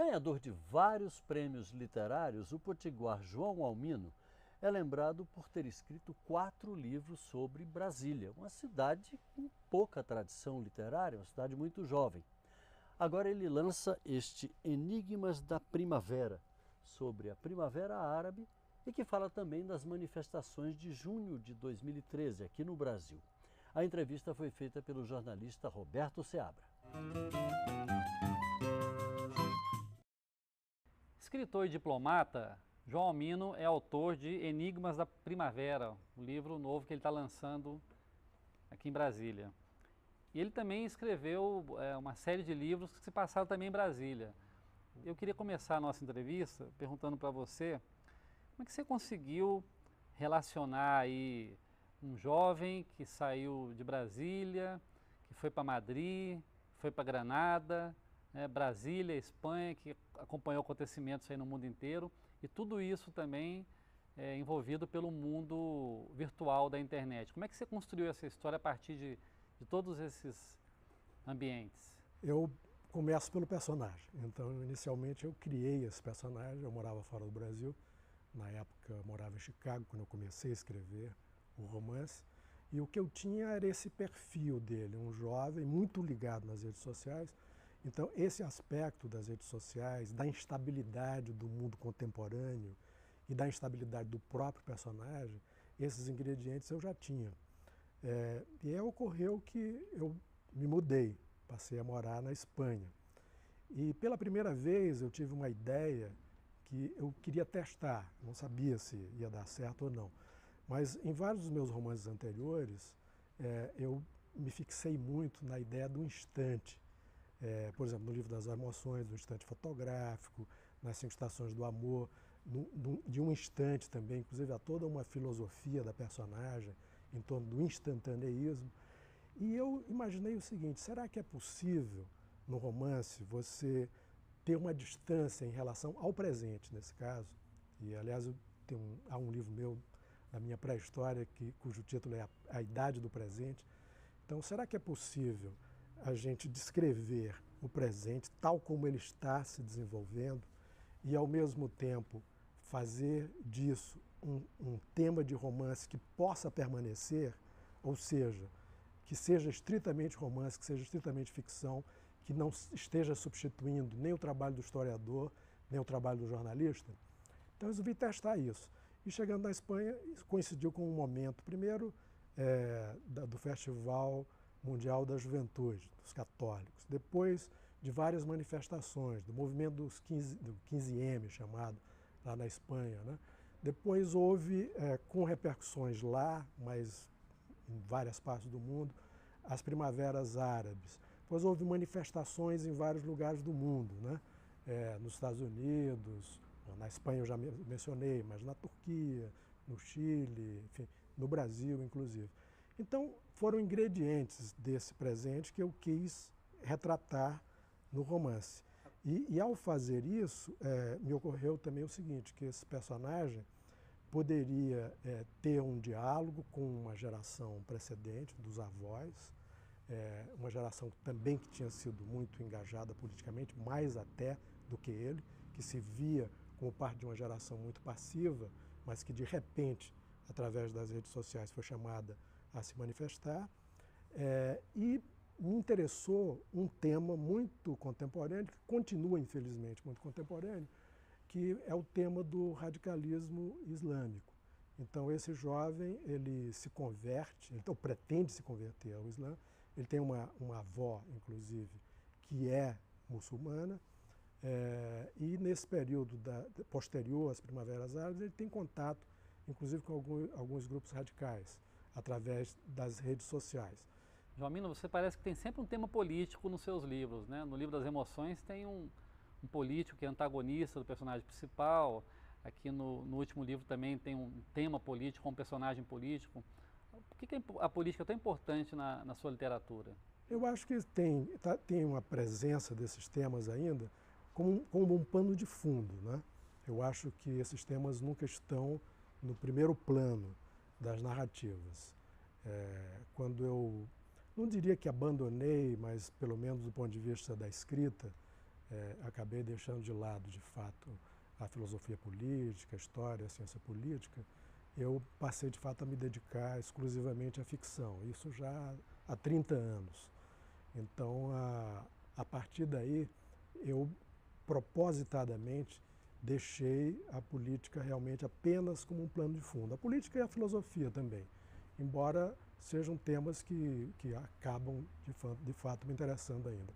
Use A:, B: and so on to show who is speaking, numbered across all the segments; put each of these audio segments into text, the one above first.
A: Ganhador de vários prêmios literários, o potiguar João Almino é lembrado por ter escrito 4 livros sobre Brasília, uma cidade com pouca tradição literária, uma cidade muito jovem. Agora ele lança este Enigmas da Primavera, sobre a Primavera Árabe e que fala também das manifestações de junho de 2013 aqui no Brasil. A entrevista foi feita pelo jornalista Roberto Seabra.
B: Escritor e diplomata, João Almino é autor de Enigmas da Primavera, um livro novo que ele está lançando aqui em Brasília. E ele também escreveu uma série de livros que se passaram também em Brasília. Eu queria começar a nossa entrevista perguntando para você como é que você conseguiu relacionar aí um jovem que saiu de Brasília, que foi para Madrid, foi para Granada, Brasília, Espanha, que acompanhou acontecimentos aí no mundo inteiro, e tudo isso também envolvido pelo mundo virtual da internet. Como é que você construiu essa história a partir de todos esses ambientes?
C: Eu começo pelo personagem. Então, inicialmente, eu criei esse personagem. Eu morava fora do Brasil. Na época, eu morava em Chicago, quando eu comecei a escrever o romance. E o que eu tinha era esse perfil dele, um jovem muito ligado nas redes sociais. Então, esse aspecto das redes sociais, da instabilidade do mundo contemporâneo e da instabilidade do próprio personagem, esses ingredientes eu já tinha. E aí ocorreu que eu me mudei, passei a morar na Espanha. E pela primeira vez eu tive uma ideia que eu queria testar, não sabia se ia dar certo ou não. Mas em vários dos meus romances anteriores, eu me fixei muito na ideia do instante. Por exemplo, no Livro das Emoções, do instante fotográfico, nas 5 Estações do Amor, de um instante também, inclusive há toda uma filosofia da personagem em torno do instantaneísmo. E eu imaginei o seguinte, será que é possível no romance você ter uma distância em relação ao presente, nesse caso? E aliás, há um livro meu, da minha pré-história, cujo título é A Idade do Presente. Então, será que é possível a gente descrever o presente tal como ele está se desenvolvendo e, ao mesmo tempo, fazer disso um tema de romance que possa permanecer, ou seja, que seja estritamente romance, que seja estritamente ficção, que não esteja substituindo nem o trabalho do historiador, nem o trabalho do jornalista? Então, eu resolvi testar isso. E chegando na Espanha, coincidiu com um momento, primeiro, do Festival Mundial da Juventude, dos católicos, depois de várias manifestações, do movimento do 15M, chamado, lá na Espanha, né? Depois houve, com repercussões lá, mas em várias partes do mundo, as primaveras árabes. Depois houve manifestações em vários lugares do mundo, né? Nos Estados Unidos, na Espanha eu já mencionei, mas na Turquia, no Chile, enfim, no Brasil, inclusive. Então, foram ingredientes desse presente que eu quis retratar no romance. E ao fazer isso, me ocorreu também o seguinte, que esse personagem poderia ter um diálogo com uma geração precedente, dos avós, uma geração também que tinha sido muito engajada politicamente, mais até do que ele, que se via como parte de uma geração muito passiva, mas que de repente, através das redes sociais, foi chamada a se manifestar. E me interessou um tema muito contemporâneo, que continua, infelizmente, muito contemporâneo, que é o tema do radicalismo islâmico. Então, esse jovem, ele se converte, então pretende se converter ao Islã. Ele tem uma avó, inclusive, que é muçulmana, e nesse período posterior às primaveras árabes, ele tem contato, inclusive, com alguns grupos radicais, através das redes sociais.
B: João Almino, você parece que tem sempre um tema político nos seus livros, né? No Livro das Emoções tem um político que é antagonista do personagem principal. Aqui no último livro também tem um tema político, um personagem político. Por que a política é tão importante na sua literatura?
C: Eu acho que tem uma presença desses temas ainda como um pano de fundo, né? Eu acho que esses temas nunca estão no primeiro plano das narrativas. Quando eu, não diria que abandonei, mas pelo menos do ponto de vista da escrita, acabei deixando de lado, de fato, a filosofia política, a história, a ciência política, eu passei, de fato, a me dedicar exclusivamente à ficção, isso já há 30 anos. Então, a partir daí, eu propositadamente deixei a política realmente apenas como um plano de fundo. A política e a filosofia também, embora sejam temas que acabam, de fato, me interessando ainda.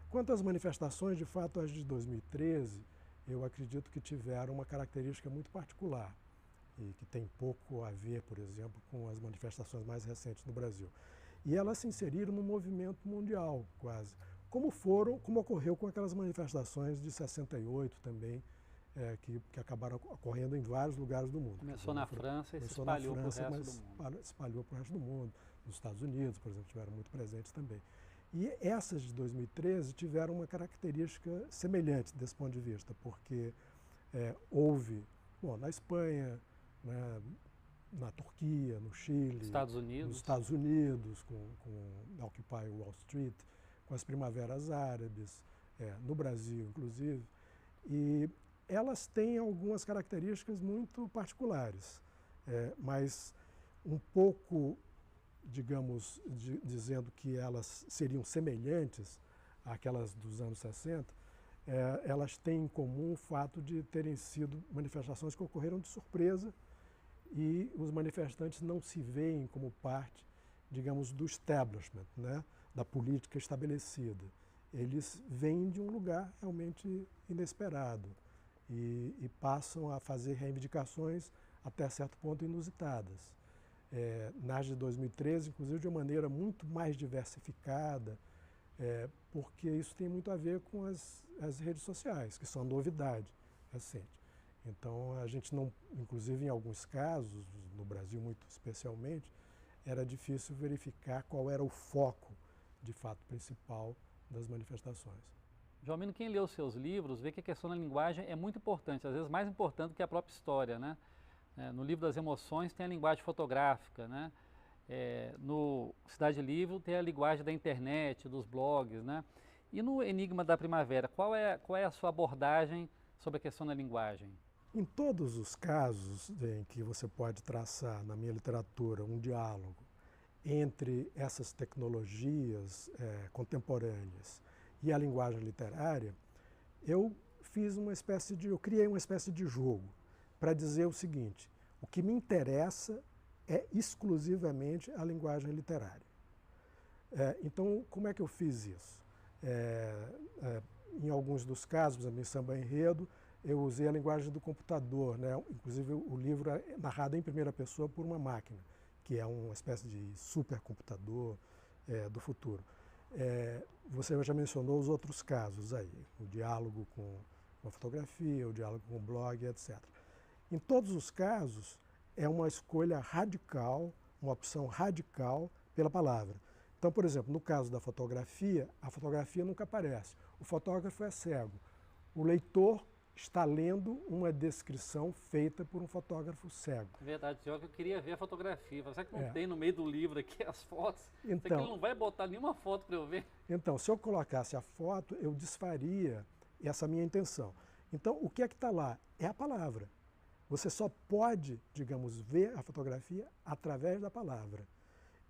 C: Quanto às manifestações, de fato, as de 2013, eu acredito que tiveram uma característica muito particular e que tem pouco a ver, por exemplo, com as manifestações mais recentes no Brasil. E elas se inseriram no movimento mundial, quase, como ocorreu com aquelas manifestações de 68 também, que acabaram ocorrendo em vários lugares do mundo.
B: Começou na França e se espalhou para o resto do mundo.
C: Espalhou para o resto do mundo. Nos Estados Unidos, por exemplo, tiveram muito presentes também. E essas de 2013 tiveram uma característica semelhante desse ponto de vista, porque houve, na Espanha, né, na Turquia, no Chile, nos Estados Unidos, com Occupy Wall Street, com as primaveras árabes, no Brasil, inclusive, e elas têm algumas características muito particulares, mas um pouco, digamos, dizendo que elas seriam semelhantes àquelas dos anos 60, elas têm em comum o fato de terem sido manifestações que ocorreram de surpresa e os manifestantes não se veem como parte, digamos, do establishment, né, da política estabelecida. Eles vêm de um lugar realmente inesperado e passam a fazer reivindicações até certo ponto inusitadas. Nas de 2013, inclusive, de uma maneira muito mais diversificada, porque isso tem muito a ver com as redes sociais, que são a novidade recente. Então, a gente não, inclusive em alguns casos, no Brasil muito especialmente, era difícil verificar qual era o foco, de fato, principal das manifestações.
B: João Mino, quem lê os seus livros vê que a questão da linguagem é muito importante, às vezes mais importante do que a própria história, né? No livro das emoções tem a linguagem fotográfica, né? No Cidade Livre tem a linguagem da internet, dos blogs, né? E no Enigma da Primavera, qual é a sua abordagem sobre a questão da linguagem?
C: Em todos os casos em que você pode traçar na minha literatura um diálogo entre essas tecnologias contemporâneas e a linguagem literária, eu criei uma espécie de jogo para dizer o seguinte: o que me interessa é exclusivamente a linguagem literária. Então, como é que eu fiz isso? Em alguns dos casos, por exemplo, em Samba Enredo, eu usei a linguagem do computador, né? Inclusive o livro é narrado em primeira pessoa por uma máquina, que é uma espécie de supercomputador do futuro. Você já mencionou os outros casos aí, o diálogo com a fotografia, o diálogo com o blog, etc. Em todos os casos, é uma escolha radical, uma opção radical pela palavra. Então, por exemplo, no caso da fotografia, a fotografia nunca aparece. O fotógrafo é cego. O leitor está lendo uma descrição feita por um fotógrafo cego.
B: É verdade, senhor, que eu queria ver a fotografia. Será que não tem no meio do livro aqui as fotos?
C: Então,
B: será que ele não vai botar nenhuma foto para eu ver?
C: Então, se eu colocasse a foto, eu desfaria essa minha intenção. Então, o que é que está lá? É a palavra. Você só pode, digamos, ver a fotografia através da palavra.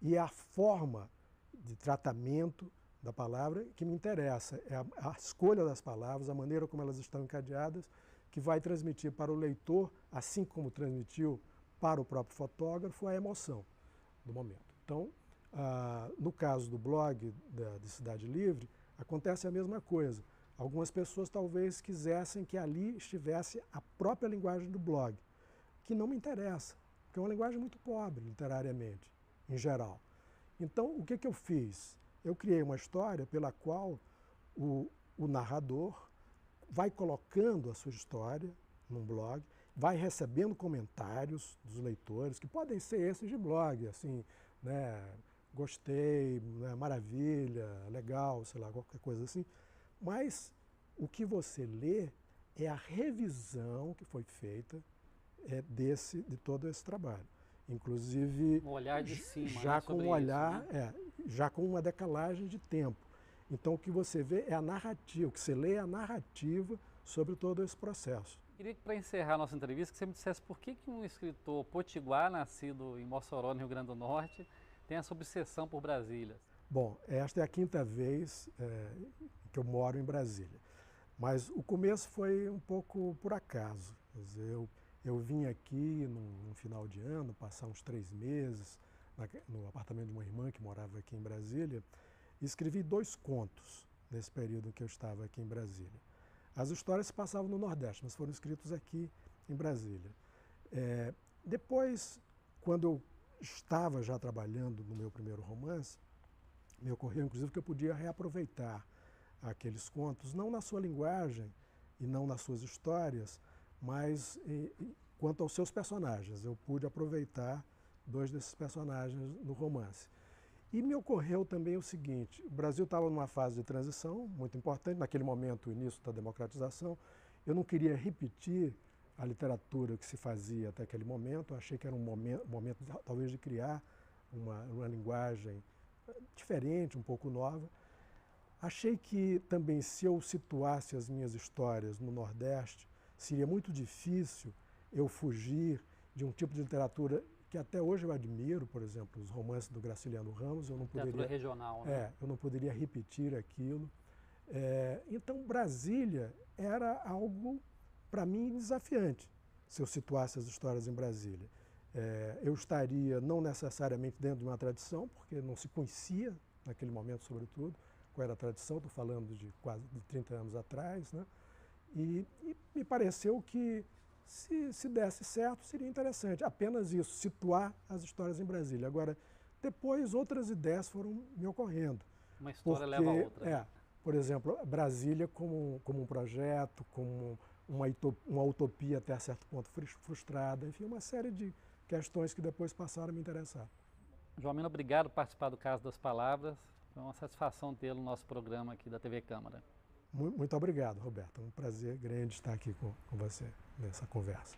C: E é a forma de tratamento da palavra que me interessa, é a escolha das palavras, a maneira como elas estão encadeadas, que vai transmitir para o leitor, assim como transmitiu para o próprio fotógrafo, a emoção do momento. Então, no caso do blog de Cidade Livre, acontece a mesma coisa. Algumas pessoas talvez quisessem que ali estivesse a própria linguagem do blog, que não me interessa, porque é uma linguagem muito pobre literariamente, em geral. Então, o que eu fiz? Eu criei uma história pela qual o narrador vai colocando a sua história num blog, vai recebendo comentários dos leitores, que podem ser esses de blog, assim, né, gostei, né, maravilha, legal, sei lá, qualquer coisa assim. Mas o que você lê é a revisão que foi feita de todo esse trabalho. Inclusive,
B: um olhar de cima,
C: já
B: né,
C: com um
B: sobre
C: olhar,
B: isso, né?
C: já com uma decalagem de tempo. Então o que você vê é a narrativa, o que você lê é a narrativa sobre todo esse processo.
B: Queria que, para encerrar a nossa entrevista, que você me dissesse por que um escritor potiguar, nascido em Mossoró, no Rio Grande do Norte, tem essa obsessão por Brasília.
C: Bom, esta é a quinta vez que eu moro em Brasília. Mas o começo foi um pouco por acaso. Quer dizer, eu vim aqui num final de ano, passar uns 3 meses no apartamento de uma irmã que morava aqui em Brasília, e escrevi 2 contos nesse período que eu estava aqui em Brasília. As histórias se passavam no Nordeste, mas foram escritos aqui em Brasília. Depois, quando eu estava já trabalhando no meu primeiro romance, me ocorreu inclusive que eu podia reaproveitar aqueles contos, não na sua linguagem e não nas suas histórias, mas quanto aos seus personagens. Eu pude aproveitar 2 desses personagens no romance. E me ocorreu também o seguinte: o Brasil estava numa fase de transição muito importante, naquele momento, o início da democratização. Eu não queria repetir a literatura que se fazia até aquele momento, eu achei que era um momento talvez de criar uma linguagem diferente, um pouco nova. Achei que também, se eu situasse as minhas histórias no Nordeste, seria muito difícil eu fugir de um tipo de literatura que até hoje eu admiro, por exemplo, os romances do Graciliano Ramos. Eu não poderia,
B: literatura regional, né?
C: eu não poderia repetir aquilo. Então, Brasília era algo, para mim, desafiante, se eu situasse as histórias em Brasília. Eu estaria não necessariamente dentro de uma tradição, porque não se conhecia naquele momento, sobretudo, qual era a tradição. Estou falando de quase 30 anos atrás, né? E me pareceu que, se desse certo, seria interessante. Apenas isso, situar as histórias em Brasília. Agora, depois outras ideias foram me ocorrendo.
B: Uma história leva a outra.
C: Por exemplo, Brasília como um projeto, como uma utopia até certo ponto frustrada, enfim, uma série de questões que depois passaram a me interessar.
B: João, obrigado por participar do Casa das Palavras. Foi uma satisfação tê-lo no nosso programa aqui da TV Câmara.
C: Muito obrigado, Roberto. É um prazer grande estar aqui com você nessa conversa.